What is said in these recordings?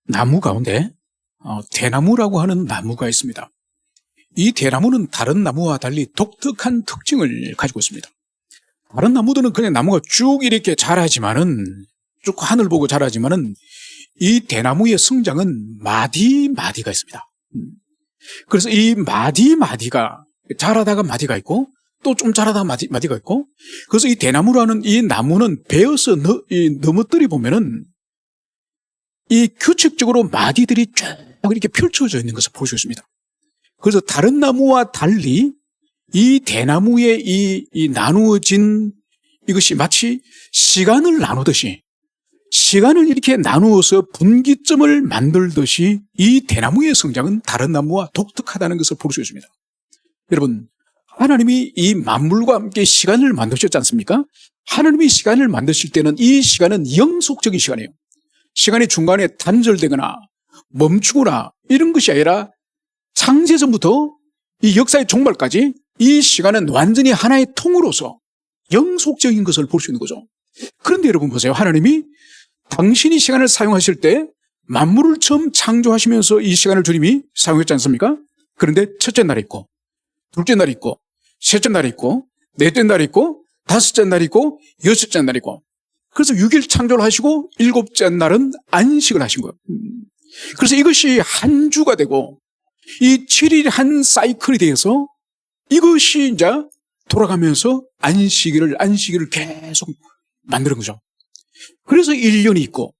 나무 가운데 대나무라고 하는 나무가 있습니다. 이 대나무는 다른 나무와 달리 독특한 특징을 가지고 있습니다. 다른 나무들은 그냥 나무가 쭉 이렇게 자라지만은, 쭉 하늘 보고 자라지만은, 이 대나무의 성장은 마디마디가 있습니다. 그래서 이 마디마디가 자라다가 마디가 있고, 또 좀 자라다가 마디가 있고, 그래서 이 대나무라는 이 나무는 베어서 너뭇들이 보면은 이 규칙적으로 마디들이 쭉 이렇게 펼쳐져 있는 것을 볼 수 있습니다. 그래서 다른 나무와 달리 이 대나무의 이 나누어진 이것이 마치 시간을 나누듯이, 시간을 이렇게 나누어서 분기점을 만들듯이 이 대나무의 성장은 다른 나무와 독특하다는 것을 볼 수 있습니다. 여러분, 하나님이 이 만물과 함께 시간을 만드셨지 않습니까? 하나님이 시간을 만드실 때는 이 시간은 영속적인 시간이에요. 시간이 중간에 단절되거나 멈추거나 이런 것이 아니라 창세전부터 이 역사의 종말까지 이 시간은 완전히 하나의 통으로서 영속적인 것을 볼 수 있는 거죠. 그런데 여러분 보세요. 하나님이 당신이 시간을 사용하실 때 만물을 처음 창조하시면서 이 시간을 주님이 사용했지 않습니까? 그런데 첫째 날이 있고, 둘째 날이 있고, 셋째 날이 있고, 넷째 날이 있고, 다섯째 날이 있고, 여섯째 날이 있고, 그래서 6일 창조를 하시고 7째 날은 안식을 하신 거예요. 그래서 이것이 한 주가 되고 이 7일 한 사이클이 되어서 이것이 이제 돌아가면서 안식일을 계속 만드는 거죠. 그래서 1년이 있고,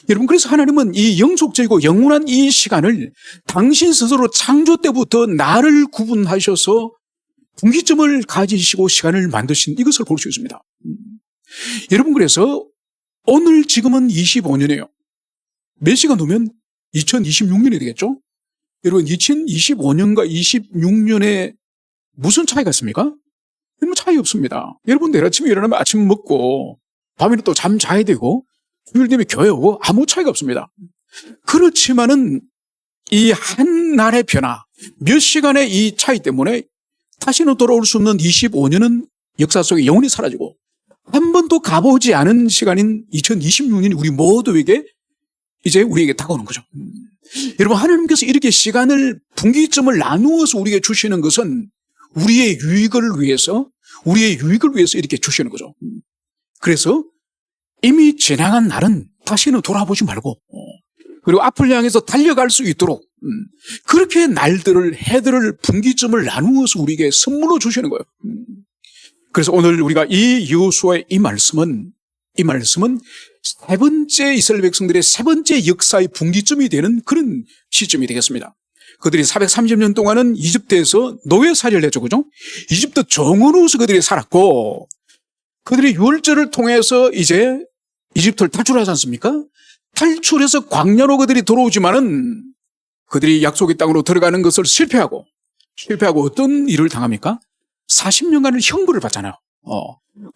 여러분, 그래서 하나님은 이 영속적이고 영원한 이 시간을 당신 스스로 창조 때부터 날을 구분하셔서 분기점을 가지시고 시간을 만드신 이것을 볼 수 있습니다. 여러분, 그래서 오늘 지금은 25년이에요. 몇 시간 후면 2026년이 되겠죠? 여러분, 2025년과 26년에 무슨 차이가 있습니까? 여러분, 차이 없습니다. 여러분, 내일 아침에 일어나면 아침 먹고 밤에는 또 잠 자야 되고 주일 되면 교회 오고 아무 차이가 없습니다. 그렇지만은 이 한 날의 변화, 몇 시간의 이 차이 때문에 다시는 돌아올 수 없는 25년은 역사 속에 영원히 사라지고 한 번도 가보지 않은 시간인 2026년이 우리 모두에게 이제 우리에게 다가오는 거죠. 여러분, 하나님께서 이렇게 시간을 분기점을 나누어서 우리에게 주시는 것은 우리의 유익을 위해서 이렇게 주시는 거죠. 그래서 이미 지나간 날은 다시는 돌아보지 말고, 그리고 앞을 향해서 달려갈 수 있도록 그렇게 해들을 분기점을 나누어서 우리에게 선물로 주시는 거예요. 그래서 오늘 우리가 이 여호수아의 이 말씀은 세 번째 이스라엘 백성들의 세 번째 역사의 분기점이 되는 그런 시점이 되겠습니다. 그들이 430년 동안은 이집트에서 노예살이를 했죠. 그죠? 이집트 종으로서 그들이 살았고, 그들이 유월절을 통해서 이제 이집트를 탈출하지 않습니까? 탈출해서 광야로 그들이 들어오지만은 그들이 약속의 땅으로 들어가는 것을 실패하고 어떤 일을 당합니까? 40년간을 형벌을 받잖아요.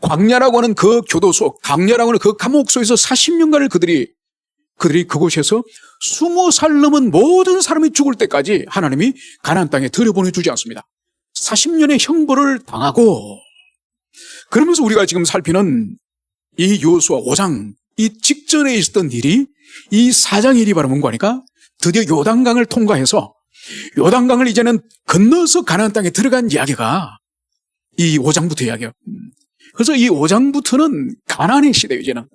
광야라고 하는 그 교도소, 광야라고 하는 그 감옥 속에서 40년간을 그들이 그곳에서 20살 넘은 모든 사람이 죽을 때까지 하나님이 가나안 땅에 들여보내주지 않습니다. 40년의 형벌을 당하고, 그러면서 우리가 지금 살피는 이 여호수아 5장, 이 직전에 있었던 일이 이 4장 일이 바로 뭔가 하니까 드디어 요단강을 통과해서 요단강을 이제는 건너서 가나안 땅에 들어간 이야기가 이 5장부터 이야기예요. 그래서 이 5장부터는 가나안의 시대예요, 이제는.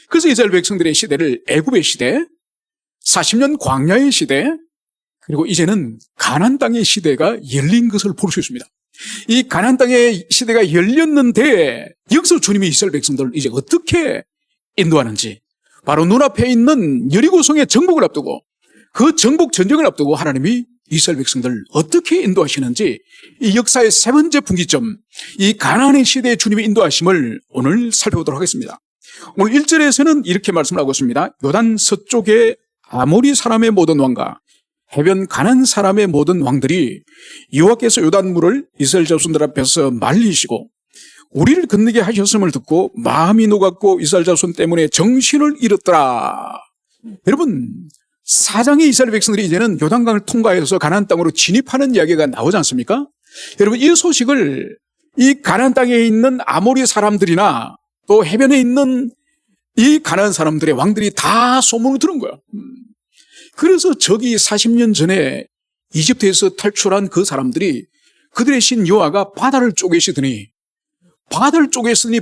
그래서 이스라엘 백성들의 시대를 애굽의 시대, 40년 광야의 시대, 그리고 이제는 가나안 땅의 시대가 열린 것을 볼 수 있습니다. 이 가나안 땅의 시대가 열렸는데 여기서 주님이 이스라엘 백성들을 이제 어떻게 인도하는지, 바로 눈앞에 있는 여리고성의 정복을 앞두고 그 정복 전쟁을 앞두고 하나님이 이스라엘 백성들을 어떻게 인도하시는지, 이 역사의 세 번째 분기점, 이 가나안의 시대의 주님의 인도하심을 오늘 살펴보도록 하겠습니다. 오늘 1절에서는 이렇게 말씀을 하고 있습니다. 요단 서쪽의 아모리 사람의 모든 왕과 해변 가나안 사람의 모든 왕들이 여호와께서 요단물을 이스라엘 자손들 앞에서 말리시고 우리를 건너게 하셨음을 듣고 마음이 녹았고 이스라엘 자손 때문에 정신을 잃었더라. 여러분, 4장의 이스라엘 백성들이 이제는 요단강을 통과해서 가나안 땅으로 진입하는 이야기가 나오지 않습니까? 여러분, 이 소식을 이 가나안 땅에 있는 아모리 사람들이나 또 해변에 있는 이 가난한 사람들의 왕들이 다 소문을 들은 거야. 그래서 저기 40년 전에 이집트에서 탈출한 그 사람들이 그들의 신 여호와가 바다를 쪼개시더니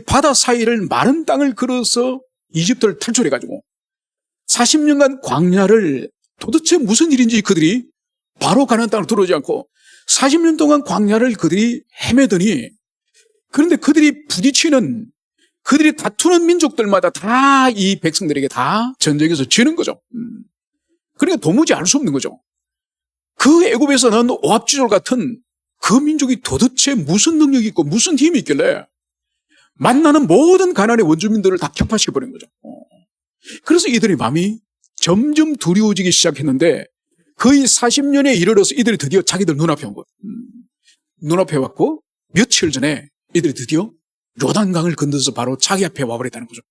바다 사이를 마른 땅을 걸어서 이집트를 탈출해가지고 40년간 광야를 도대체 무슨 일인지 그들이 바로 가나안 땅으로 들어오지 않고 40년 동안 광야를 그들이 헤매더니, 그런데 그들이 다투는 민족들마다 다 이 백성들에게 다 전쟁에서 지는 거죠. 그러니까 도무지 알 수 없는 거죠. 그 애굽에서 난 오합지졸 같은 그 민족이 도대체 무슨 능력이 있고 무슨 힘이 있길래 만나는 모든 가나안의 원주민들을 다 격파시켜버린 거죠. 그래서 이들의 마음이 점점 두려워지기 시작했는데 거의 40년에 이르러서 이들이 드디어 자기들 눈앞에 온 거예요. 눈앞에 왔고 며칠 전에 이들이 드디어 요단강을 건너서 바로 자기 앞에 와버렸다는 거죠.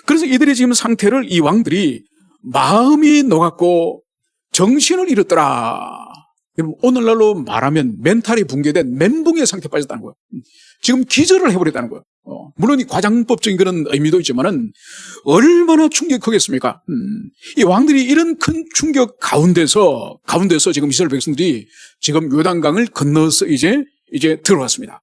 그래서 이들의 지금 상태를 이 왕들이 마음이 녹았고 정신을 잃었더라. 여러분, 오늘날로 말하면 멘탈이 붕괴된 멘붕의 상태에 빠졌다는 거예요. 지금 기절을 해버렸다는 거예요. 물론 이 과장법적인 그런 의미도 있지만은 얼마나 충격하겠습니까? 이 왕들이 이런 큰 충격 가운데서 지금 이스라엘 백성들이 지금 요단강을 건너서 이제 들어왔습니다.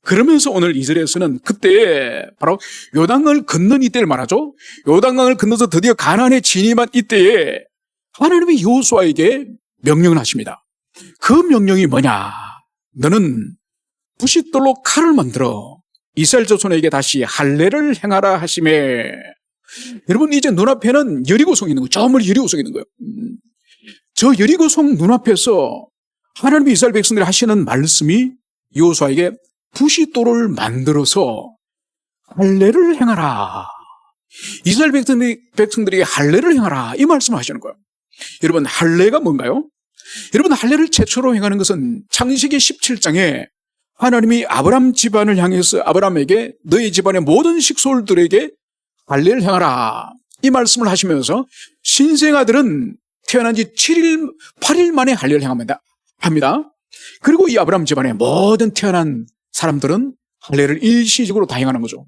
그러면서 오늘 이스라엘에서는 그때 바로 요단강을 건넌 이때를 말하죠. 요단강을 건너서 드디어 가나안에 진입한 이때에 하나님이 여호수아에게 명령을 하십니다. 그 명령이 뭐냐? 너는 부싯돌로 칼을 만들어 이스라엘 자손에게 다시 할례를 행하라 하시매. 여러분, 이제 눈앞에는 여리고성이 있는 거예요. 저 멀리 여리고성이 있는 거예요. 저 여리고성 눈앞에서 하나님이 이스라엘 백성들이 하시는 말씀이 여호수아에게 부싯돌을 만들어서 할례를 행하라. 이스라엘 백성들에게 할례를 행하라. 이 말씀을 하시는 거예요. 여러분, 할례가 뭔가요? 여러분, 할례를 최초로 행하는 것은 창세기 17장에 하나님이 아브람 집안을 향해서 아브람에게 너희 집안의 모든 식솔들에게 할례를 행하라. 이 말씀을 하시면서 신생아들은 태어난 지 8일 만에 할례를 합니다. 그리고 이 아브람 집안의 모든 태어난 사람들은 할례를 일시적으로 다 행하는 거죠.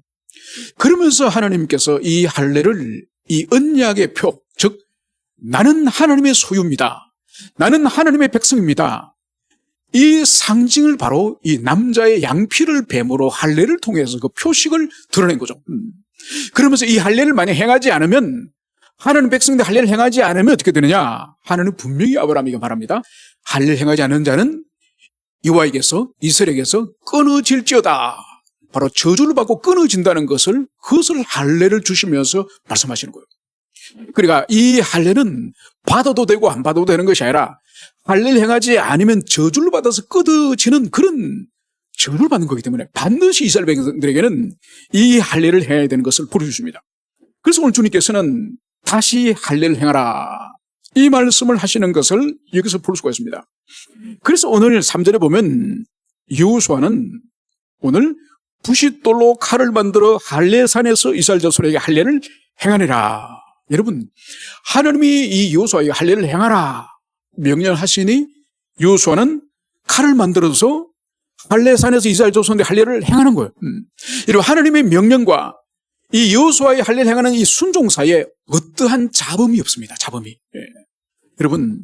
그러면서 하나님께서 이 할례를 이 언약의 표, 즉 나는 하나님의 소유입니다. 나는 하나님의 백성입니다. 이 상징을 바로 이 남자의 양피를 뱀으로 할례를 통해서 그 표식을 드러낸 거죠. 그러면서 이 할례를 만약 행하지 않으면, 하나님 백성들 할례를 행하지 않으면 어떻게 되느냐? 하나님은 분명히 아브라함에게 말합니다. 할례를 행하지 않는 자는 여호와에게서, 이스라엘에게서 끊어질지어다. 바로 저주를 받고 끊어진다는 그것을 할례를 주시면서 말씀하시는 거예요. 그러니까 이 할례는 받아도 되고 안 받아도 되는 것이 아니라 할례를 행하지 않으면 저주를 받아서 끊어지는 그런 저주를 받는 거기 때문에 반드시 이스라엘 백성들에게는 이 할례를 해야 되는 것을 보여주십니다. 그래서 오늘 주님께서는 다시 할례를 행하라, 이 말씀을 하시는 것을 여기서 볼 수가 있습니다. 그래서 오늘 3절에 보면 여호수아는 오늘 부싯돌로 칼을 만들어 할례산에서 이스라엘 자손에게 할례를 행하니라. 여러분, 하나님이 이 여호수아에게 할례를 행하라 명령하시니 여호수아는 칼을 만들어서 할례산에서 이스라엘 자손들의 할례를 행하는 거예요. 여러분, 하나님의 명령과 이 여호수아의 할례를 행하는 이 순종 사이에 어떠한 잡음이 없습니다. 잡음이. 예. 여러분,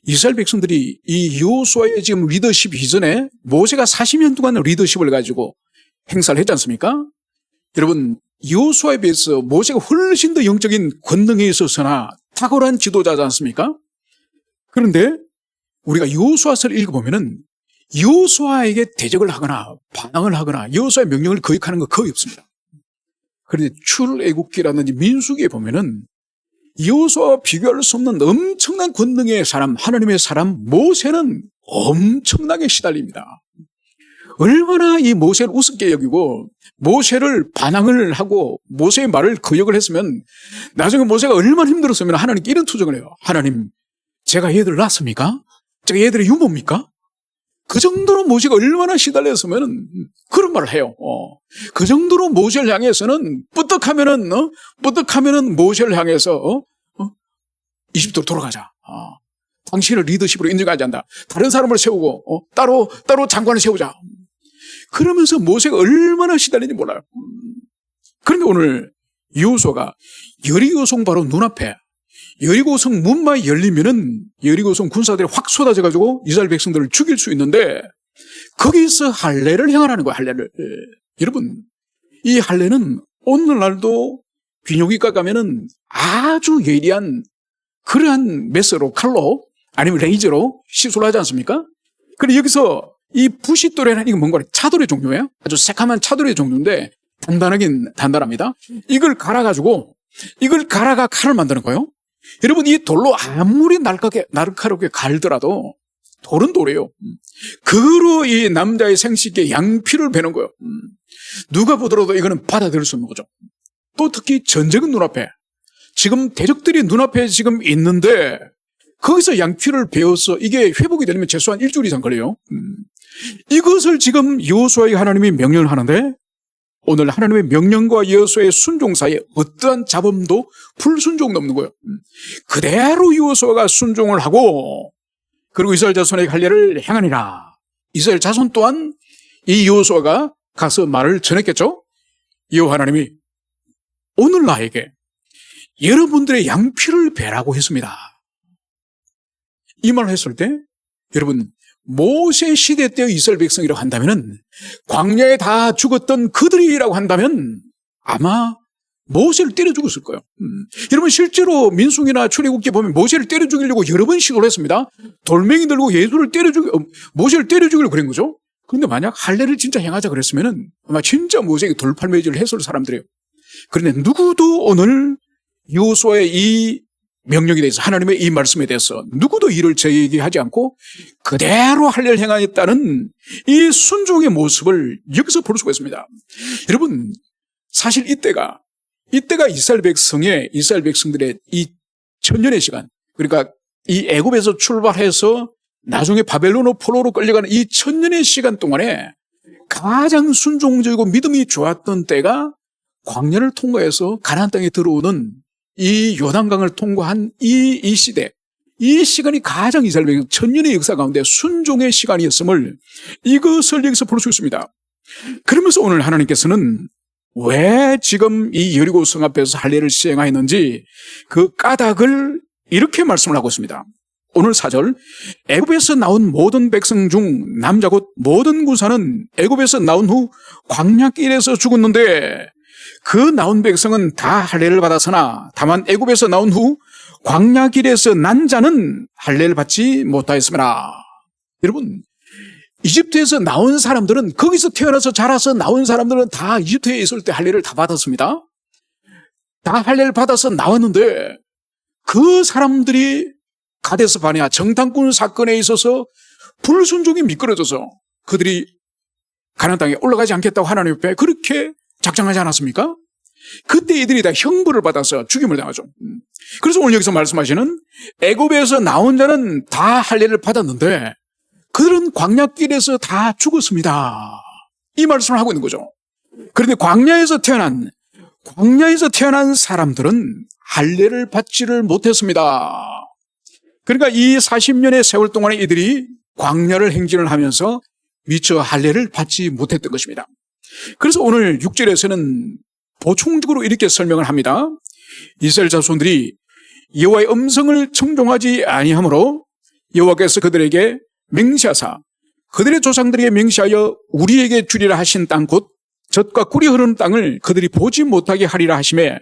이스라엘 백성들이 이 여호수아의 지금 리더십 이전에 모세가 40년 동안 리더십을 가지고 행사를 했지 않습니까? 여러분, 여호수아에 비해서 모세가 훨씬 더 영적인 권능에 있어서나 탁월한 지도자지 않습니까? 그런데 우리가 여호수아서를 읽어보면은 여호수아에게 대적을 하거나 반항을 하거나 여호수아의 명령을 거역하는 거 거의 없습니다. 그런데 출애굽기라든지 민수기에 보면은 여호수아와 비교할 수 없는 엄청난 권능의 사람, 하나님의 사람 모세는 엄청나게 시달립니다. 얼마나 이 모세를 우습게 여기고 모세를 반항을 하고 모세의 말을 거역을 했으면 나중에 모세가 얼마나 힘들었으면 하나님께 이런 투정을 해요. 하나님, 제가 얘들을 낳았습니까? 제가 얘들의 유모입니까? 그 정도로 모세가 얼마나 시달렸으면 그런 말을 해요. 그 정도로 모세를 향해서는 뿌듯하면은 모세를 향해서 20도로 돌아가자. 당신을 리더십으로 인정하지 않는다. 다른 사람을 세우고 따로 장관을 세우자. 그러면서 모세가 얼마나 시달리는지 몰라요. 그런데 오늘 여호수아가 여리고성 바로 눈앞에 여리고성 문만 열리면은 여리고성 군사들이 확 쏟아져가지고 이스라엘 백성들을 죽일 수 있는데 거기서 할례를 행하라는 거예요. 할례를. 여러분, 이 할례는 오늘날도 비뇨기과 가면은 아주 예리한 그러한 메스로, 칼로 아니면 레이저로 시술을 하지 않습니까? 그런데 여기서 이 부싯돌이라는 이건 뭔가 차돌의 종류예요. 아주 새카만 차돌의 종류인데 단단하긴 단단합니다. 이걸 갈아가지고 이걸 갈아가 칼을 만드는 거예요. 여러분, 이 돌로 아무리 날카롭게 갈더라도 돌은 돌이에요. 그로 이 남자의 생식에 양피를 베는 거예요. 누가 보더라도 이거는 받아들일 수 없는 거죠. 또 특히 전쟁은 눈앞에, 지금 대적들이 눈앞에 지금 있는데 거기서 양피를 베어서 이게 회복이 되려면 최소한 일주일 이상 걸려요. 이것을 지금 여호수아에게 하나님이 명령을 하는데 오늘 하나님의 명령과 여호수아의 순종 사이에 어떠한 잡음도 불순종도 없는 거예요. 그대로 여호수아가 순종을 하고 그리고 이스라엘 자손에게 할례를 행하니라. 이스라엘 자손 또한 이 여호수아가 가서 말을 전했겠죠. 여호와 하나님이 오늘 나에게 여러분들의 양피를 베라고 했습니다. 이 말을 했을 때 여러분, 모세 시대 때의 이스라엘 백성이라고 한다면은 광야에 다 죽었던 그들이라고 한다면 아마 모세를 때려 죽었을 거예요. 여러분, 실제로 민수기나 출애굽기 보면 모세를 때려 죽이려고 여러 번 시도를 했습니다. 돌멩이 들고 모세를 때려 죽이려고 그런 거죠. 그런데 만약 할례를 진짜 행하자 그랬으면은 아마 진짜 모세에게 돌팔매질을 했을 사람들이에요. 그런데 누구도 오늘 여호수아의 이 명령에 대해서, 하나님의 이 말씀에 대해서 누구도 이를 제기하지 않고 그대로 할례를 행하였다는 이 순종의 모습을 여기서 볼 수가 있습니다. 여러분, 사실 이때가 이스라엘 백성들의 이 천년의 시간, 그러니까 이 애굽에서 출발해서 나중에 바벨론의 포로로 끌려가는 이 천년의 시간 동안에 가장 순종적이고 믿음이 좋았던 때가 광야를 통과해서 가나안 땅에 들어오는 이 요단강을 통과한 이 시대, 이 시간이 가장 이스라엘 백성 천년의 역사 가운데 순종의 시간이었음을 이것을 여기서 볼 수 있습니다. 그러면서 오늘 하나님께서는 왜 지금 이 여리고성 앞에서 할례를 시행하였는지 그 까닭을 이렇게 말씀을 하고 있습니다. 오늘 4절, 애굽에서 나온 모든 백성 중 남자 곧 모든 군사는 애굽에서 나온 후 광야길에서 죽었는데 그 나온 백성은 다 할례를 받았으나 다만 애굽에서 나온 후 광야길에서 난 자는 할례를 받지 못하였습니다. 여러분, 이집트에서 나온 사람들은, 거기서 태어나서 자라서 나온 사람들은 다 이집트에 있을 때 할례를 다 받았습니다. 다 할례를 받아서 나왔는데 그 사람들이 가데스 바네아 정탐꾼 사건에 있어서 불순종이 미끄러져서 그들이 가나안 땅에 올라가지 않겠다고 하나님 옆에 그렇게 작정하지 않았습니까? 그때 이들이 다 형벌을 받아서 죽임을 당하죠. 그래서 오늘 여기서 말씀하시는 애굽에서 나온 자는 다 할례를 받았는데 그들은 광야길에서 다 죽었습니다. 이 말씀을 하고 있는 거죠. 그런데 광야에서 태어난 사람들은 할례를 받지를 못했습니다. 그러니까 이 40년의 세월 동안에 이들이 광야를 행진을 하면서 미처 할례를 받지 못했던 것입니다. 그래서 오늘 6절에서는 보충적으로 이렇게 설명을 합니다. 이스라엘 자손들이 여호와의 음성을 청종하지 아니하므로 여호와께서 그들에게 맹세하사 그들의 조상들에게 맹세하여 우리에게 주리라 하신 땅 곧 젖과 꿀이 흐르는 땅을 그들이 보지 못하게 하리라 하시매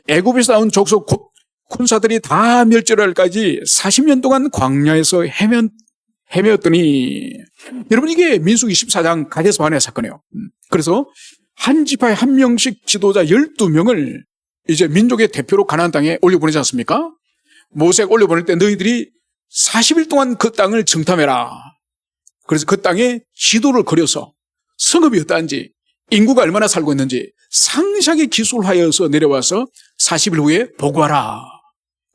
애굽에서 나온 족속 곧 군사들이 다 멸절할까지 40년 동안 광야에서 헤매었더니, 여러분, 이게 민수기 14장 가데스 바네아 사건이에요. 그래서 한 지파에 한 명씩 지도자 12명을 이제 민족의 대표로 가나안 땅에 올려보내지 않습니까? 모세가 올려보낼 때 너희들이 40일 동안 그 땅을 정탐해라. 그래서 그 땅에 지도를 그려서 성읍이 어떠한지, 인구가 얼마나 살고 있는지 상세하게 기술하여서 내려와서 40일 후에 보고하라.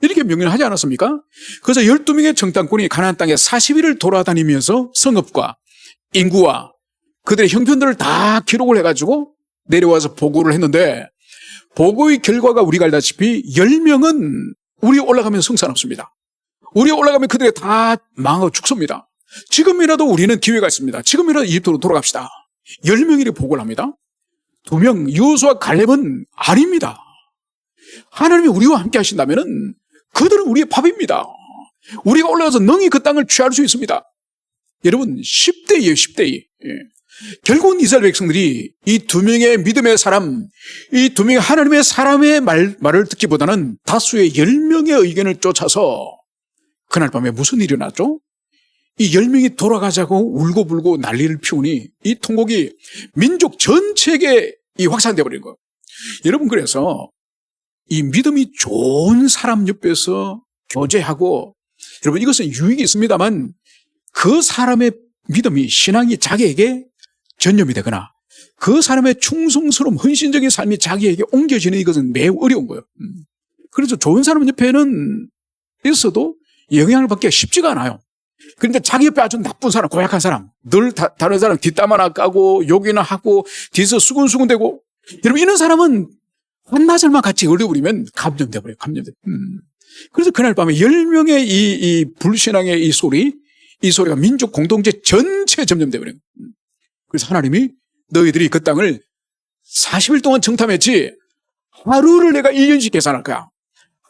이렇게 명령을 하지 않았습니까? 그래서 12명의 정탐꾼이 가나안 땅에 40일을 돌아다니면서 성읍과 인구와 그들의 형편들을 다 기록을 해가지고 내려와서 보고를 했는데, 보고의 결과가 우리가 알다시피 10명은 우리 올라가면 성산 없습니다. 우리 올라가면 그들이 다 망하고 죽습니다. 지금이라도 우리는 기회가 있습니다. 지금이라도 이집트로 돌아갑시다. 10명이 보고를 합니다. 2명 여호수아 갈렙은 아닙니다. 하나님이 우리와 함께 하신다면은 그들은 우리의 밥입니다. 우리가 올라가서 능히 그 땅을 취할 수 있습니다. 여러분 10대예요. 10대. 결국은 이스라엘 백성들이 이 두 명의 믿음의 사람, 이 두 명의 하나님의 사람의 말을 듣기보다는 다수의 10명의 의견을 쫓아서 그날 밤에 무슨 일이 일어났죠? 이 10명이 돌아가자고 울고불고 난리를 피우니 이 통곡이 민족 전체에게 확산되어 버린 거예요. 여러분, 그래서 이 믿음이 좋은 사람 옆에서 교제하고, 여러분 이것은 유익이 있습니다만 그 사람의 믿음이, 신앙이 자기에게 전염이 되거나 그 사람의 충성스러운 헌신적인 삶이 자기에게 옮겨지는 이것은 매우 어려운 거예요. 그래서 좋은 사람 옆에는 있어도 영향을 받기가 쉽지가 않아요. 그런데 자기 옆에 아주 나쁜 사람, 고약한 사람, 늘 다른 사람 뒷담 하나 까고 욕이나 하고 뒤에서 수근수근대고, 여러분 이런 사람은 한나절만 같이 어려부리면 감염돼 버려요. 감염돼. 그래서 그날 밤에 10명의 이 불신앙의 이 소리가 민족 공동체 전체에 점령돼 버려요. 그래서 하나님이 너희들이 그 땅을 40일 동안 정탐했지, 하루를 내가 1년씩 계산할 거야.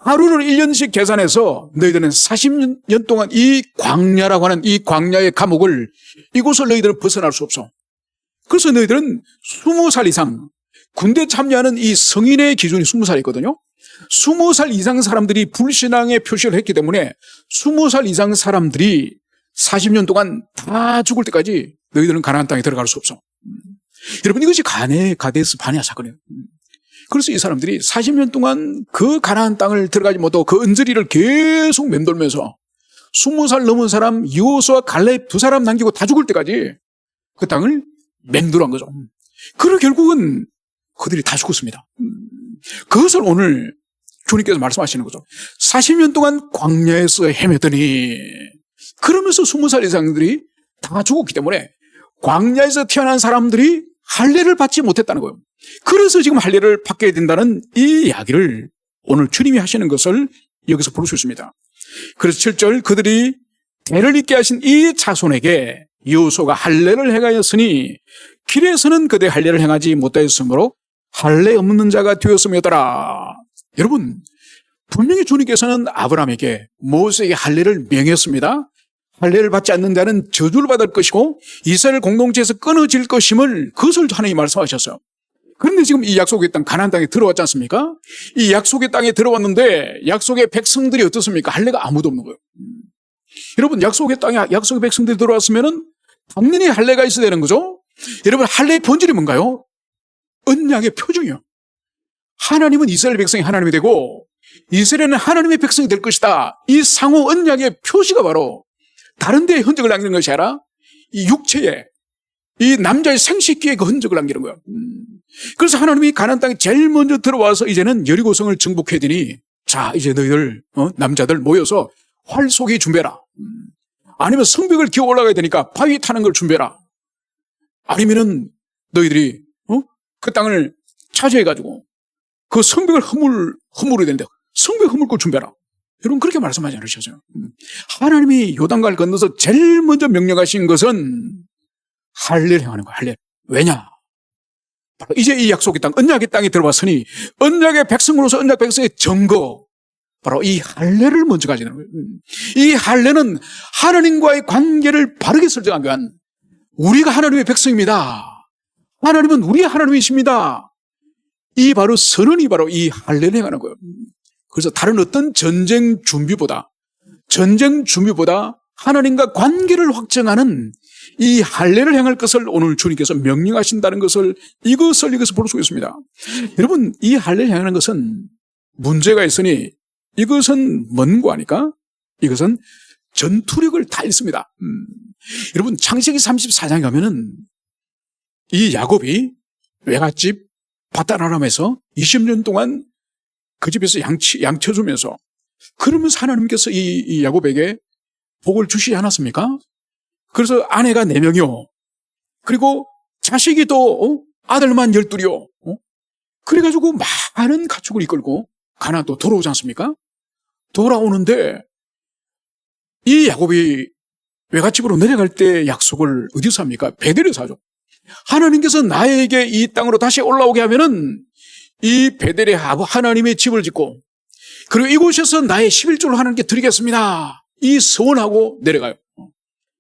하루를 1년씩 계산해서 너희들은 40년 동안 이 광야라고 하는 이 광야의 감옥을, 이곳을 너희들은 벗어날 수 없어. 그래서 너희들은 20살 이상, 군대 참여하는 이 성인의 기준이 20살이거든요. 20살 이상 사람들이 불신앙의 표시를 했기 때문에 20살 이상 사람들이 40년 동안 다 죽을 때까지 너희들은 가나안 땅에 들어갈 수 없어. 여러분 이것이 가데스 바네아 사건이에요. 그래서 이 사람들이 40년 동안 그 가나안 땅을 들어가지 못하고 그 언저리를 계속 맴돌면서 20살 넘은 사람 여호수아 갈렙 두 사람 남기고 다 죽을 때까지 그 땅을 맹돌한 거죠. 그리고 결국은 그들이 다 죽었습니다. 그것을 오늘 주님께서 말씀하시는 거죠. 40년 동안 광야에서 헤매더니, 그러면서 20살 이상들이 다 죽었기 때문에 광야에서 태어난 사람들이 할례를 받지 못했다는 거예요. 그래서 지금 할례를 받게 된다는 이 이야기를 오늘 주님이 하시는 것을 여기서 볼 수 있습니다. 그래서 7절, 그들이 대를 잇게 하신 이 자손에게 여호수아가 할례를 행하였으니 길에서는 그대 할례를 행하지 못하였으므로 할례 없는 자가 되었음이더라. 여러분, 분명히 주님께서는 아브라함에게, 모세에게 할례를 명했습니다. 할례를 받지 않는 자는 저주를 받을 것이고 이스라엘 공동체에서 끊어질 것임을, 그것을 하나님이 말씀하셨어요. 그런데 지금 이 약속의 땅 가나안 땅에 들어왔지 않습니까? 이 약속의 땅에 들어왔는데 약속의 백성들이 어떻습니까? 할례가 아무도 없는 거예요. 여러분, 약속의 땅에 약속의 백성들이 들어왔으면은 당연히 할례가 있어야 되는 거죠. 여러분, 할례의 본질이 뭔가요? 언약의 표징이요. 하나님은 이스라엘 백성이 하나님이 되고 이스라엘은 하나님의 백성이 될 것이다. 이 상호 언약의 표시가 바로 다른 데에 흔적을 남기는 것이 아니라 이 육체에, 이 남자의 생식기에 그 흔적을 남기는 거예요. 그래서 하나님이 가나안 땅에 제일 먼저 들어와서 이제는 여리고성을 정복해야 되니, 자, 이제 너희들 남자들 모여서 활쏘기 준비해라. 아니면 성벽을 기어 올라가야 되니까 바위 타는 걸 준비해라. 아니면은 너희들이 그 땅을 차지해가지고 그 성벽을 허물어야 되는데 성벽 허물 걸 준비해라. 여러분, 그렇게 말씀하지 않으셨어요? 하나님이 요단강을 건너서 제일 먼저 명령하신 것은 할례를 행하는 거예요. 할례. 왜냐? 바로 이제 이 약속의 땅, 언약의 땅에 들어왔으니 언약의 백성으로서 언약 백성의 증거, 바로 이 할례를 먼저 가지는 거예요. 이 할례는 하나님과의 관계를 바르게 설정하기 위한, 우리가 하나님의 백성입니다. 하나님은 우리의 하나님이십니다. 이 바로 선언이 바로 이 할례를 행하는 거예요. 그래서 다른 어떤 전쟁 준비보다 하나님과 관계를 확정하는 이 할례를 행할 것을 오늘 주님께서 명령하신다는 것을 이것을 여기서 볼 수 있습니다. 여러분, 이 할례를 행하는 것은 문제가 있으니 이것은 뭔고 하니까 이것은 전투력을 다 잃습니다. 여러분, 창세기 34장에 가면은 이 야곱이 외갓집 바단-아람에서 20년 동안 그 집에서 양쳐주면서, 그러면서 하나님께서 이 야곱에게 복을 주시지 않았습니까? 그래서 아내가 4명이요. 그리고 자식이 또 아들만 12이요. 그래가지고 많은 가축을 이끌고 가나안 또 돌아오지 않습니까? 돌아오는데 이 야곱이 외갓집으로 내려갈 때 약속을 어디서 합니까? 베델에서 하죠. 하나님께서 나에게 이 땅으로 다시 올라오게 하면은 이 베델에 하나님의 집을 짓고 그리고 이곳에서 나의 11조를 하나님께 드리겠습니다. 이 서원하고 내려가요.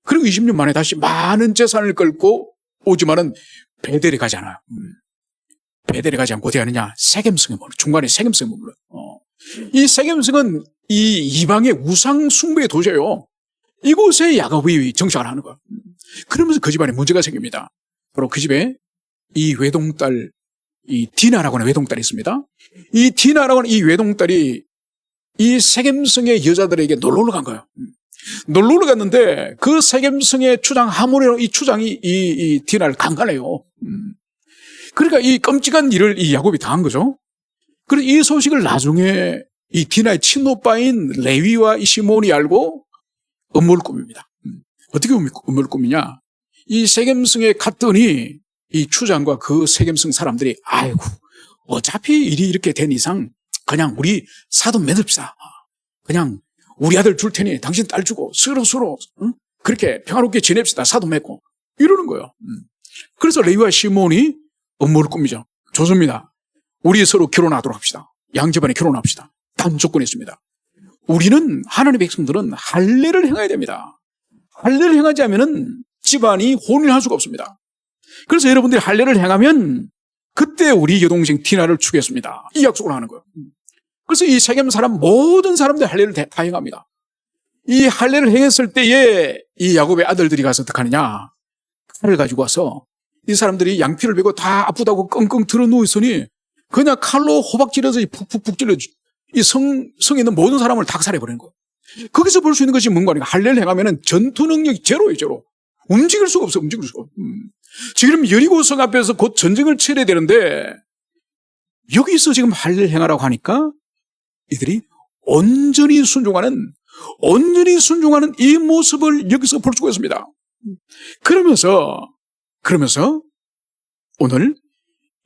그리고 20년 만에 다시 많은 재산을 끌고 오지만은 베델에 가지 않아요. 베델에 가지 않고 어디 가느냐? 세겜성에 머물러. 중간에 세겜성에 머물러. 이 세겜성은 이 이방의 우상 숭배의 도시예요. 이곳에 야곱이 정착을 하는 거예요. 그러면서 그 집안에 문제가 생깁니다. 바로 그 집에 이 외동딸, 이 디나라고 하는 외동딸이 있습니다. 이 디나라고 하는 이 외동딸이 이 세겜성의 여자들에게 놀러를 간 거예요. 놀러를 갔는데 그 세겜성의 추장 하몬이라는 이 추장이 이 디나를 강간해요. 그러니까 이 끔찍한 일을 이 야곱이 당한 거죠. 그래서 이 소식을 나중에 이 디나의 친오빠인 레위와 이 시몬이 알고 음모를 꾸밉니다. 어떻게 음모를 꾸미냐? 이 세겜성에 갔더니 이 추장과 그 세겜성 사람들이 아이고 어차피 일이 이렇게 된 이상 그냥 우리 사돈 맺읍시다. 그냥 우리 아들 줄 테니 당신 딸 주고 서로 그렇게 평화롭게 지냅시다. 사돈 맺고 이러는 거예요. 그래서 레위와 시몬이 음모를 꾸미죠. 좋습니다. 우리 서로 결혼하도록 합시다. 양집안에 결혼합시다. 단 조건이 있습니다. 우리는 하나님의 백성들은 할례를 행해야 됩니다. 할례를 행하지 않으면 집안이 혼인할 수가 없습니다. 그래서 여러분들이 할례를 행하면 그때 우리 여동생 디나를 주겠습니다. 이 약속을 하는 거예요. 그래서 이 세겜 사람 모든 사람들이 할례를 다 행합니다. 이 할례를 행했을 때에 이 야곱의 아들들이 가서 어떻게 하느냐? 칼을 가지고 와서 이 사람들이 양피를 베고 다 아프다고 끙끙 들어 누워 있으니 그냥 칼로 호박 찔러서 푹푹푹 찔러 이 성에 있는 모든 사람을 닭살해 버리는 거예요. 거기서 볼 수 있는 것이 뭔가 하니까 할례를 행하면은 전투 능력이 제로예요, 제로. 움직일 수가 없어, 움직일 수가 없어. 지금 여리고 성 앞에서 곧 전쟁을 치러야 되는데 여기서 지금 할례를 행하라고 하니까 이들이 온전히 순종하는 이 모습을 여기서 볼 수가 있습니다. 그러면서 오늘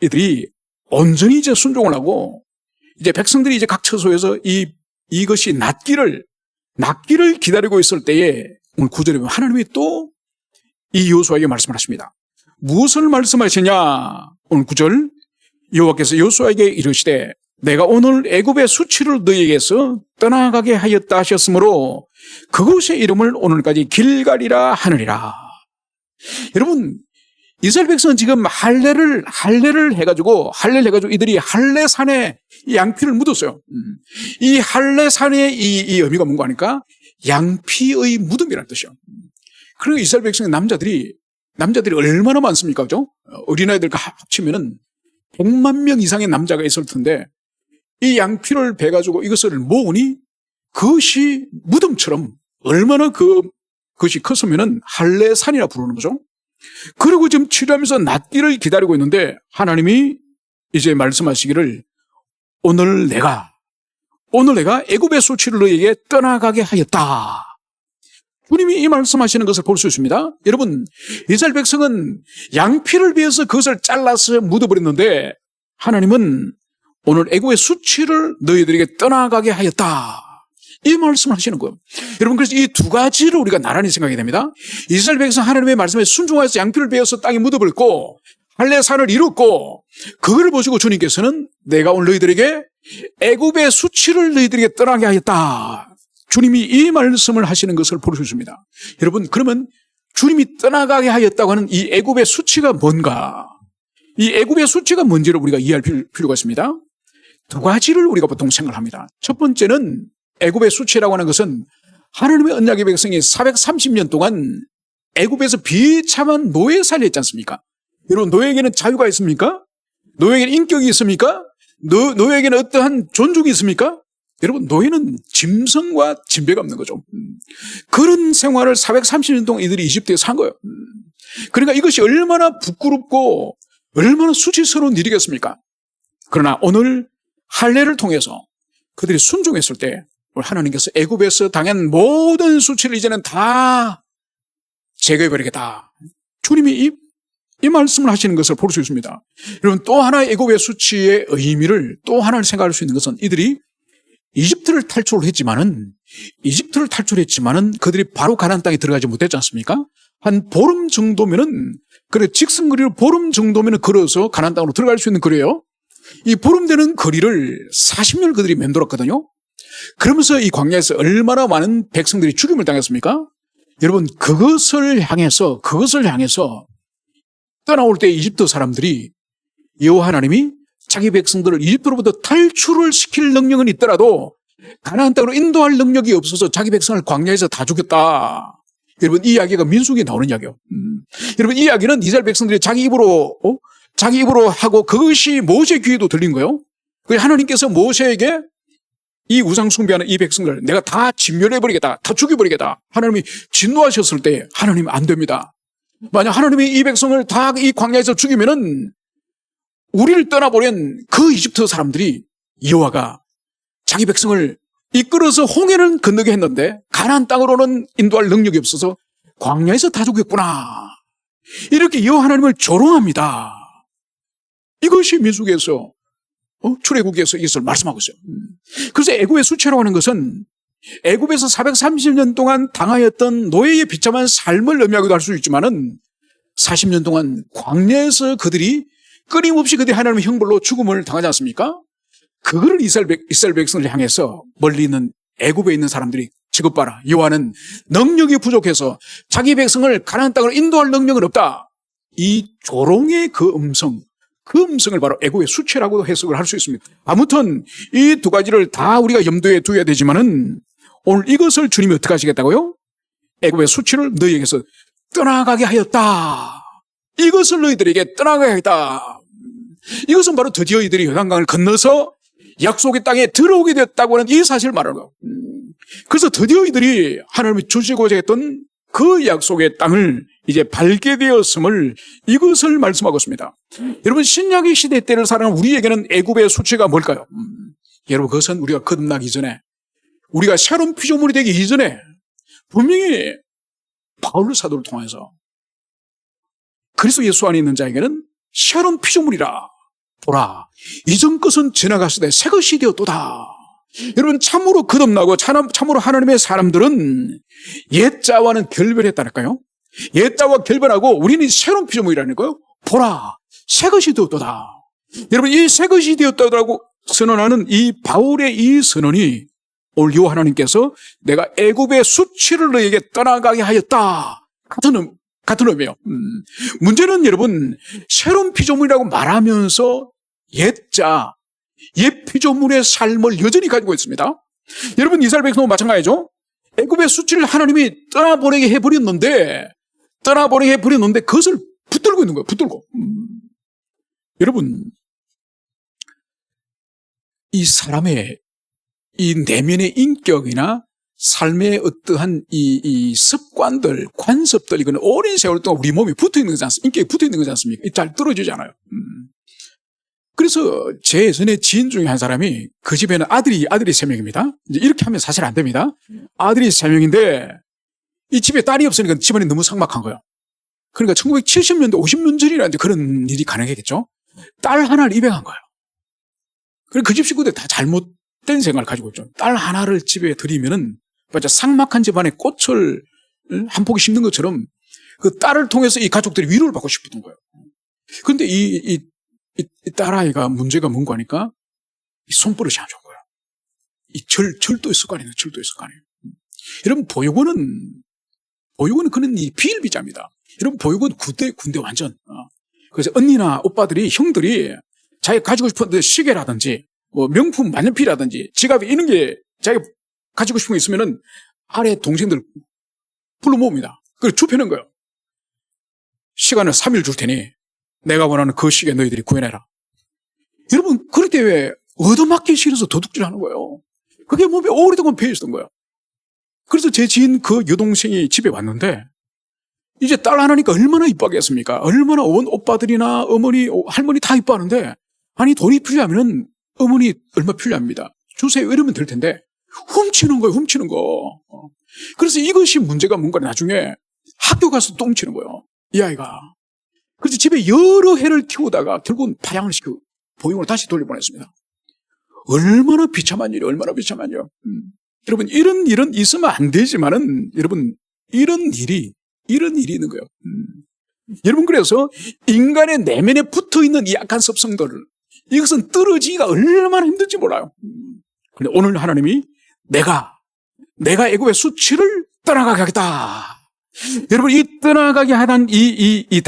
이들이 온전히 이제 순종을 하고 이제 백성들이 이제 각 처소에서 이것이 낫기를 기다리고 있을 때에 오늘 9절에 보면 하나님이 또 이 여호수아에게 말씀을 하십니다. 무엇을 말씀하시냐? 오늘 9절 여호와께서 여호수아에게 이르시되 내가 오늘 애굽의 수치를 너희에게서 떠나가게 하였다 하셨으므로 그곳의 이름을 오늘까지 길갈이라 하느니라. 여러분 이스라엘 백성은 지금 할례를 해가지고 이들이 할례산에 양피를 묻었어요. 이 할례산의 이 의미가 뭔가 하니까 양피의 무덤이라는 뜻이요. 그리고 이스라엘 백성의 남자들이 얼마나 많습니까? 그죠? 어린아이들과 합치면은 100만 명 이상의 남자가 있을 텐데 이 양피를 베가지고 이것을 모으니 그것이 무덤처럼 얼마나 그것이 컸으면은 할례산이라 부르는 거죠. 그리고 지금 치료하면서 낫기를 기다리고 있는데 하나님이 이제 말씀하시기를 오늘 내가 애굽의 수치를 너희에게 떠나가게 하였다. 주님이 이 말씀하시는 것을 볼 수 있습니다. 여러분 이스라엘 백성은 양피를 위해서 그것을 잘라서 묻어버렸는데 하나님은 오늘 애굽의 수치를 너희들에게 떠나가게 하였다. 이 말씀을 하시는 거예요. 여러분 그래서 이 두 가지를 우리가 나란히 생각해야 됩니다. 이스라엘 백성 하나님의 말씀에 순종하여서 양피를 베어서 땅에 묻어버렸고 할례산을 이뤘고 그걸 보시고 주님께서는 내가 오늘 너희들에게 애굽의 수치를 너희들에게 떠나게 하였다. 주님이 이 말씀을 하시는 것을 볼 수 있습니다. 여러분 그러면 주님이 떠나가게 하였다고 하는 이 애굽의 수치가 뭔가? 이 애굽의 수치가 뭔지를 우리가 이해할 필요가 있습니다. 두 가지를 우리가 보통 생각을 합니다. 첫 번째는 애굽의 수치라고 하는 것은 하나님의 언약의 백성이 430년 동안 애굽에서 비참한 노예살이 했지 않습니까? 여러분 노예에게는 자유가 있습니까? 노예에게는 인격이 있습니까? 노예에게는 어떠한 존중이 있습니까? 여러분 노예는 짐승과 진배가 없는 거죠. 그런 생활을 430년 동안 이들이 이집트에서 산 거예요. 그러니까 이것이 얼마나 부끄럽고 얼마나 수치스러운 일이겠습니까? 그러나 오늘 할례를 통해서 그들이 순종했을 때 하나님께서 애굽에서 당한 모든 수치를 이제는 다 제거해버리겠다. 주님이 이 말씀을 하시는 것을 볼 수 있습니다. 여러분 또 하나의 애굽의 수치의 의미를 또 하나를 생각할 수 있는 것은 이들이 이집트를 탈출했지만은 그들이 바로 가나안 땅에 들어가지 못했지 않습니까? 한 보름 정도면은 직선거리로 보름 정도면은 걸어서 가나안 땅으로 들어갈 수 있는 거리예요. 이 보름되는 거리를 40년을 그들이 맴돌았거든요. 그러면서 이 광야에서 얼마나 많은 백성들이 죽임을 당했습니까? 여러분, 그것을 향해서 떠나올 때 이집트 사람들이 여호와 하나님이 자기 백성들을 이집트로부터 탈출을 시킬 능력은 있더라도 가나안 땅으로 인도할 능력이 없어서 자기 백성을 광야에서 다 죽였다. 여러분, 이 이야기가 민수기에 나오는 이야기예요. 여러분, 이 이야기는 이스라엘 백성들이 자기 입으로 하고 그것이 모세 귀에도 들린 거예요. 그래서 하나님께서 모세에게 이 우상 숭배하는 이 백성들 내가 다 진멸해버리겠다, 다 죽여버리겠다. 하나님이 진노하셨을 때 하나님 안 됩니다. 만약 하나님이 이 백성을 다 이 광야에서 죽이면은 우리를 떠나버린 그 이집트 사람들이 여호와가 자기 백성을 이끌어서 홍해는 건너게 했는데 가나안 땅으로는 인도할 능력이 없어서 광야에서 다 죽였구나. 이렇게 여호와 하나님을 조롱합니다. 이것이 민수기에서 출애굽기에서 이것을 말씀하고 있어요. 그래서 애굽의 수치라고 하는 것은 애굽에서 430년 동안 당하였던 노예의 비참한 삶을 의미하기도 할 수 있지만은 40년 동안 광야에서 그들이 끊임없이 그들이 하나님의 형벌로 죽음을 당하지 않습니까? 그거를 이스라엘 백성을 향해서 멀리 있는 애굽에 있는 사람들이 지금 봐라. 여호와는 능력이 부족해서 자기 백성을 가나안 땅으로 인도할 능력은 없다. 이 조롱의 그 음성을 바로 애굽의 수치라고 해석을 할 수 있습니다. 아무튼 이 두 가지를 다 우리가 염두에 두어야 되지만은 오늘 이것을 주님이 어떻게 하시겠다고요? 애굽의 수치를 너희에게서 떠나가게 하였다. 이것을 너희들에게 떠나가게 하였다. 이것은 바로 드디어 이들이 요단강을 건너서 약속의 땅에 들어오게 되었다고 하는 이 사실을 말하는 거예요. 그래서 드디어 이들이 하나님이 주시고자 했던 그 약속의 땅을 이제 밟게 되었음을 이것을 말씀하고 있습니다. 여러분, 신약의 시대 때를 살아가는 우리에게는 애굽의 수치가 뭘까요? 여러분, 그것은 우리가 거듭나기 전에, 우리가 새로운 피조물이 되기 이전에 분명히 바울 사도를 통해서 그리스도 예수 안에 있는 자에게는 새로운 피조물이라. 보라, 이전 것은 지나갔으되 새 것이 되었도다. 여러분, 참으로 거듭나고 참으로 하나님의 사람들은 옛자와는 결별했다니까요. 옛자와 결별하고 우리는 새로운 피조물이라는 거예요. 보라, 새 것이 되었도다. 여러분, 이 새 것이 되었다고 선언하는 이 바울의 이 선언이 오늘 여호와 하나님께서 내가 애굽의 수치를 너에게 떠나가게 하였다. 같은 의미예요. 문제는 여러분, 새로운 피조물이라고 말하면서 옛 피조물의 삶을 여전히 가지고 있습니다. 여러분, 이스라엘 백성도 마찬가지죠. 애굽의 수치를 하나님이 떠나보내게 해버렸는데 그것을 붙들고 있는 거예요. 붙들고. 여러분, 이 사람의 이 내면의 인격이나 삶의 어떠한 이 습관들, 관습들, 이거는 오랜 세월 동안 우리 몸에 붙어 있는 거지 않습니까? 인격에 붙어 있는 거지 않습니까? 잘 떨어지지 않아요. 그래서 제 예전에 지인 중에 한 사람이 그 집에는 아들이 3명입니다. 이제 이렇게 하면 사실 안 됩니다. 아들이 3명인데 이 집에 딸이 없으니까 집안이 너무 삭막한 거예요. 그러니까 1970년대, 50년 전이라 이제 그런 일이 가능했겠죠. 딸 하나를 입양한 거예요. 그리고 그 집 식구들 다 잘못된 생각을 가지고 있죠. 딸 하나를 집에 들이면은 맞아, 삭막한 집안에 꽃을 한 포기 심는 것처럼 그 딸을 통해서 이 가족들이 위로를 받고 싶었던 거예요. 그런데 이 딸아이가 문제가 뭔가 하니까 이 손버릇이 안 좋은 거예요. 이 절도의 습관이에요. 절도의 습관이에요. 여러분, 보육원은 그런 이 비일비재합니다. 여러분, 보육원 군대 완전. 그래서 언니나 오빠들이, 형들이 자기가 가지고 싶은 시계라든지 뭐 명품 만년필이라든지 지갑이 이런 게 자기가 가지고 싶은 게 있으면은 아래 동생들 불러 모읍니다. 그래서 줍혀는 거예요. 시간을 3일 줄 테니 내가 원하는 그 시계 너희들이 구해내라. 여러분, 그럴 때 왜 얻어맞기 싫어서 도둑질하는 거예요. 그게 몸에 오래동안 배어있었던 거예요. 그래서 제 지인 그 여동생이 집에 왔는데 이제 딸 하나니까 얼마나 이뻐하겠습니까? 얼마나 온 오빠들이나 어머니, 할머니 다 이뻐하는데 아니, 돈이 필요하면 어머니 얼마 필요합니다. 주세요 이러면 될 텐데 훔치는 거예요. 훔치는 거. 그래서 이것이 문제가 뭔가 나중에 학교 가서 또 훔치는 거예요. 이 아이가. 그래서 집에 여러 해를 키우다가 결국은 파양을 시키고 보육원을 다시 돌려보냈습니다. 얼마나 비참한 일이에요. 얼마나 비참한 일이에요. 여러분, 이런 일은 있으면 안 되지만은 여러분, 이런 일이 있는 거예요. 여러분, 그래서 인간의 내면에 붙어 있는 이 약한 습성들을 이것은 떨어지기가 얼마나 힘든지 몰라요. 그런데 오늘 하나님이 내가 애굽의 수치를 떠나가게 하겠다. 여러분, 이 떠나가게 하는 이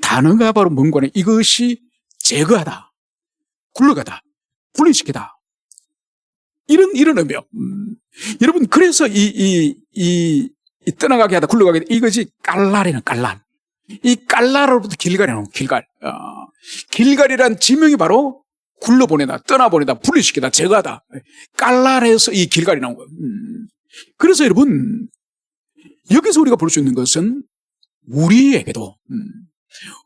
단어가 바로 뭔가 하면 이것이 제거하다, 굴러가다, 분리시키다. 이런 의미요. 여러분, 그래서 이 떠나가게 하다, 굴러가게 하다, 이것이 깔랄이라는 깔랄. 이 깔랄로부터 길갈이라는 길갈. 길갈이란 지명이 바로 굴러보내다, 떠나보내다, 분리시키다, 제거하다. 깔랄에서 이 길갈이 나온 거예요. 그래서 여러분, 여기서 우리가 볼 수 있는 것은 우리에게도,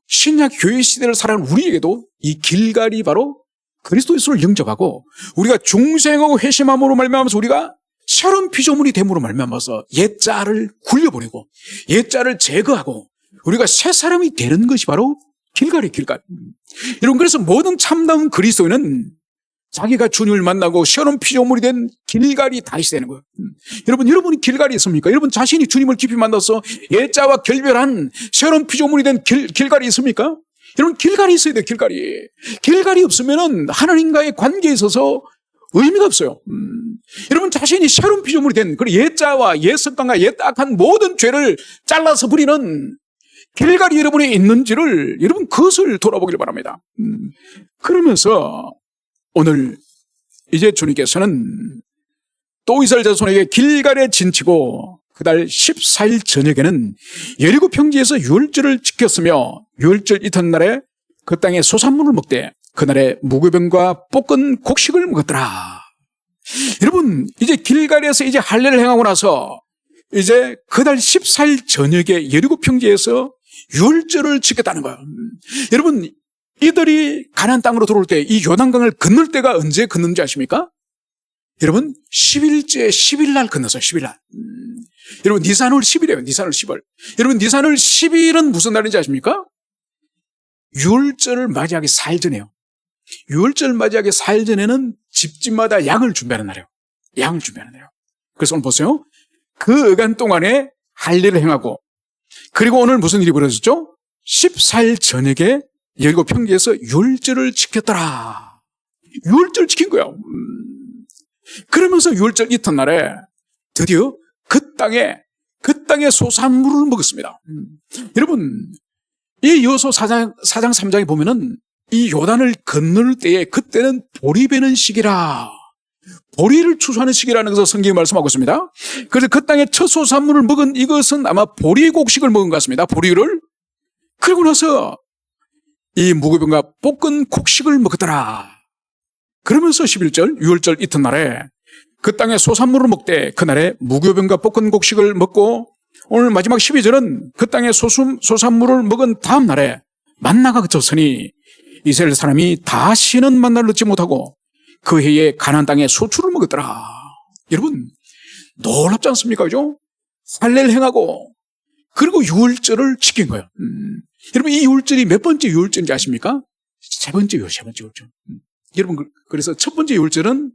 신약 교회 시대를 살아가는 우리에게도 이 길갈이 바로 그리스도 예수를 영접하고 우리가 중생하고 회심함으로 말미암아서 우리가 새로운 피조물이 됨으로 말미암아서 옛자를 굴려보내고 옛자를 제거하고 우리가 새 사람이 되는 것이 바로 길갈이에요, 길갈. 여러분, 그래서 모든 참다운 그리스도인은 자기가 주님을 만나고 새로운 피조물이 된 길갈이 다시 되는 거예요. 여러분이 길갈이 있습니까? 여러분 자신이 주님을 깊이 만나서 옛자와 결별한 새로운 피조물이 된 길갈이 있습니까? 여러분, 길갈이 있어야 돼요, 길갈이. 길갈이 없으면은 하나님과의 관계에 있어서 의미가 없어요. 여러분 자신이 새로운 피조물이 된 그 옛자와 옛습관과 옛악한 모든 죄를 잘라서 버리는 길갈이 여러분이 있는지를 여러분 그것을 돌아보길 바랍니다. 그러면서 오늘 이제 주님께서는 또 이스라엘 자손에게 길갈에 진치고 그달 14일 저녁에는 여리고 평지에서 유월절을 지켰으며 유월절 이튿날에 그 땅에 소산물을 먹되 그날에 무교병과 볶은 곡식을 먹었더라. 여러분, 이제 길갈에서 이제 할례를 행하고 나서 이제 그달 14일 저녁에 여리고 평지에서 유월절을 지켰다는 거예요. 여러분, 이들이 가나안 땅으로 들어올 때 이 요단강을 건널 때가 언제 건너는지 아십니까? 여러분, 10일째 10일 날 건넜어요. 10일 날. 여러분, 니산월 10일이에요. 니산월 10일. 여러분, 니산월 10일은 무슨 날인지 아십니까? 유월절을 맞이하기 4일 전에요. 유월절 맞이하기 4일 전에는 집집마다 양을 준비하는 날이에요. 양을 준비하는 날이에요. 그래서 오늘 보세요. 그 어간 동안에 할례를 행하고 그리고 오늘 무슨 일이 벌어졌죠? 14일 저녁에 여리고 평지에서 유월절을 지켰더라. 유월절 지킨 거예요. 그러면서 유월절 이튿날에 드디어 그 땅에 소산물을 먹었습니다. 여러분, 이 여호수아 4장 3장에 보면은 이 요단을 건널 때에 그때는 보리 베는 시기라. 보리를 추수하는 시기라는 것을 성경이 말씀하고 있습니다. 그래서 그 땅에 첫 소산물을 먹은 이것은 아마 보리 곡식을 먹은 것 같습니다. 보리를. 그리고 나서 이 무교병과 볶은 곡식을 먹었더라. 그러면서 11절 유월절 이튿날에 그 땅에 소산물을 먹되 그날에 무교병과 볶은 곡식을 먹고 오늘 마지막 12절은 그 땅에 소산물을 먹은 다음 날에 만나가 그쳤으니 이스라엘 사람이 다시는 만나를 얻지 못하고 그 해에 가나안 땅에 소출을 먹었더라. 여러분, 놀랍지 않습니까? 그죠? 할례를 행하고 그리고 유월절을 지킨 거예요. 여러분, 이 유월절이 몇 번째 유월절인지 아십니까? 세 번째 유월절. 여러분, 그래서 첫 번째 유월절은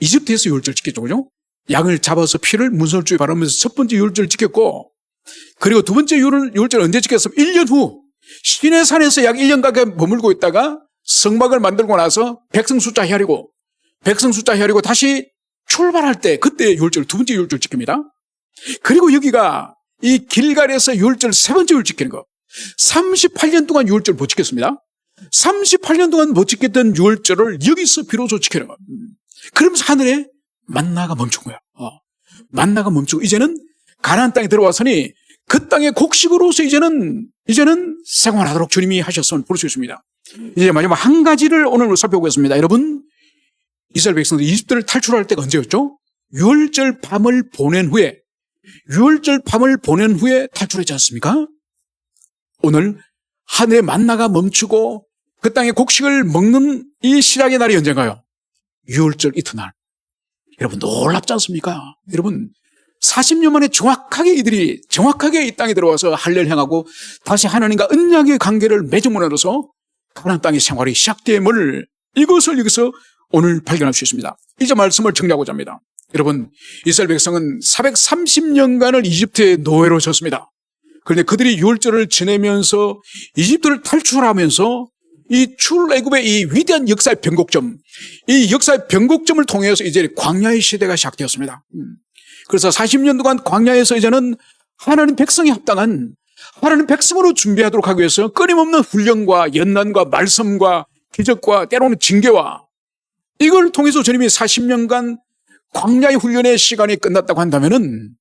이집트에서 유월절 지켰죠, 그죠? 양을 잡아서 피를 문설주에 바르면서 첫 번째 유월절을 지켰고, 그리고 두 번째 유월절 언제 지켰으면 1년 후 시내 산에서 약 1년 가까이 머물고 있다가 성막을 만들고 나서 백성 숫자 헤아리고 다시 출발할 때 그때 유월절 두 번째 유월절 지킵니다. 그리고 여기가 이 길갈에서 유월절 세 번째 유월절 지키는 거. 38년 동안 유월절 못 지켰습니다. 38년 동안 못 지켰던 유월절을 여기서 비로소 지키는 거. 그러면서 하늘에 만나가 멈춘 거야. 만나가 멈추고 이제는 가나안 땅에 들어와서니 그 땅의 곡식으로서 이제는 생활하도록 주님이 하셨음을 볼 수 있습니다. 이제 마지막 한 가지를 오늘 살펴보겠습니다. 여러분, 이스라엘 백성들 이집트를 탈출할 때가 언제였죠? 유월절 밤을 보낸 후에 탈출했지 않습니까? 오늘 하늘의 만나가 멈추고 그 땅의 곡식을 먹는 이 시작의 날이 언젠가요? 유월절 이튿날. 여러분, 놀랍지 않습니까? 여러분, 40년 만에 정확하게 이 땅에 들어와서 할례를 행하고 다시 하나님과 언약의 관계를 맺음으로써 가나안 땅의 생활이 시작됨을 이것을 여기서 오늘 발견할 수 있습니다. 이제 말씀을 정리하고자 합니다. 여러분, 이스라엘 백성은 430년간을 이집트의 노예로 졌습니다. 그런데 그들이 유월절을 지내면서 이집트를 탈출하면서 이 출애굽의 이 위대한 역사의 변곡점, 이 역사의 변곡점을 통해서 이제 광야의 시대가 시작되었습니다. 그래서 40년 동안 광야에서 이제는 하나님 백성에 합당한 하나님 백성으로 준비하도록 하기 위해서 끊임없는 훈련과 연단과 말씀과 기적과 때로는 징계와 이걸 통해서 주님이 40년간 광야의 훈련의 시간이 끝났다고 한다면은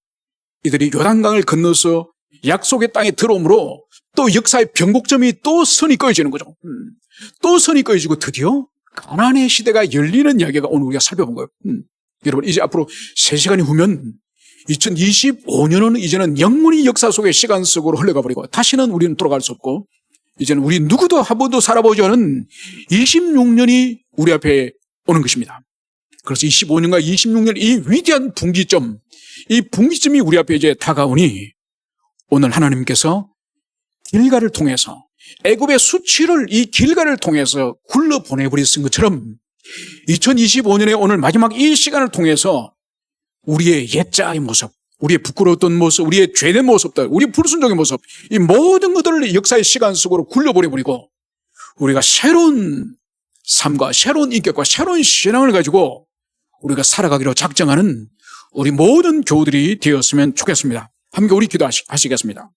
이들이 요단강을 건너서 약속의 땅에 들어오므로 또 역사의 변곡점이 또 선이 꺼져지는 거죠. 또 선이 꺼져지고 드디어 가나안의 시대가 열리는 이야기가 오늘 우리가 살펴본 거예요. 여러분 이제 앞으로 3시간이 후면 2025년은 이제는 영원히 역사 속의 시간 속으로 흘러가 버리고 다시는 우리는 돌아갈 수 없고 이제는 우리 누구도 한 번도 살아보지 않은 26년이 우리 앞에 오는 것입니다. 그래서 25년과 26년 이 위대한 분기점, 이 분기점이 우리 앞에 이제 다가오니 오늘 하나님께서 길가를 통해서 애굽의 수치를 이 길가를 통해서 굴러 보내버리신 것처럼 2025년에 오늘 마지막 이 시간을 통해서 우리의 옛자의 모습, 우리의 부끄러웠던 모습, 우리의 죄된 모습들, 우리 불순종의 모습, 이 모든 것들을 역사의 시간 속으로 굴려보내버리고 우리가 새로운 삶과 새로운 인격과 새로운 신앙을 가지고 우리가 살아가기로 작정하는 우리 모든 교우들이 되었으면 좋겠습니다. 함께 우리 기도하시겠습니다.